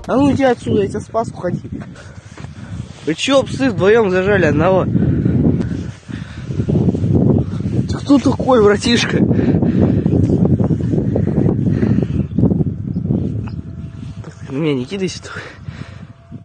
А ну иди отсюда, я тебя спас, уходи. Вы чё, псы, вдвоем зажали одного? Ты кто такой, братишка? Не кидайся только.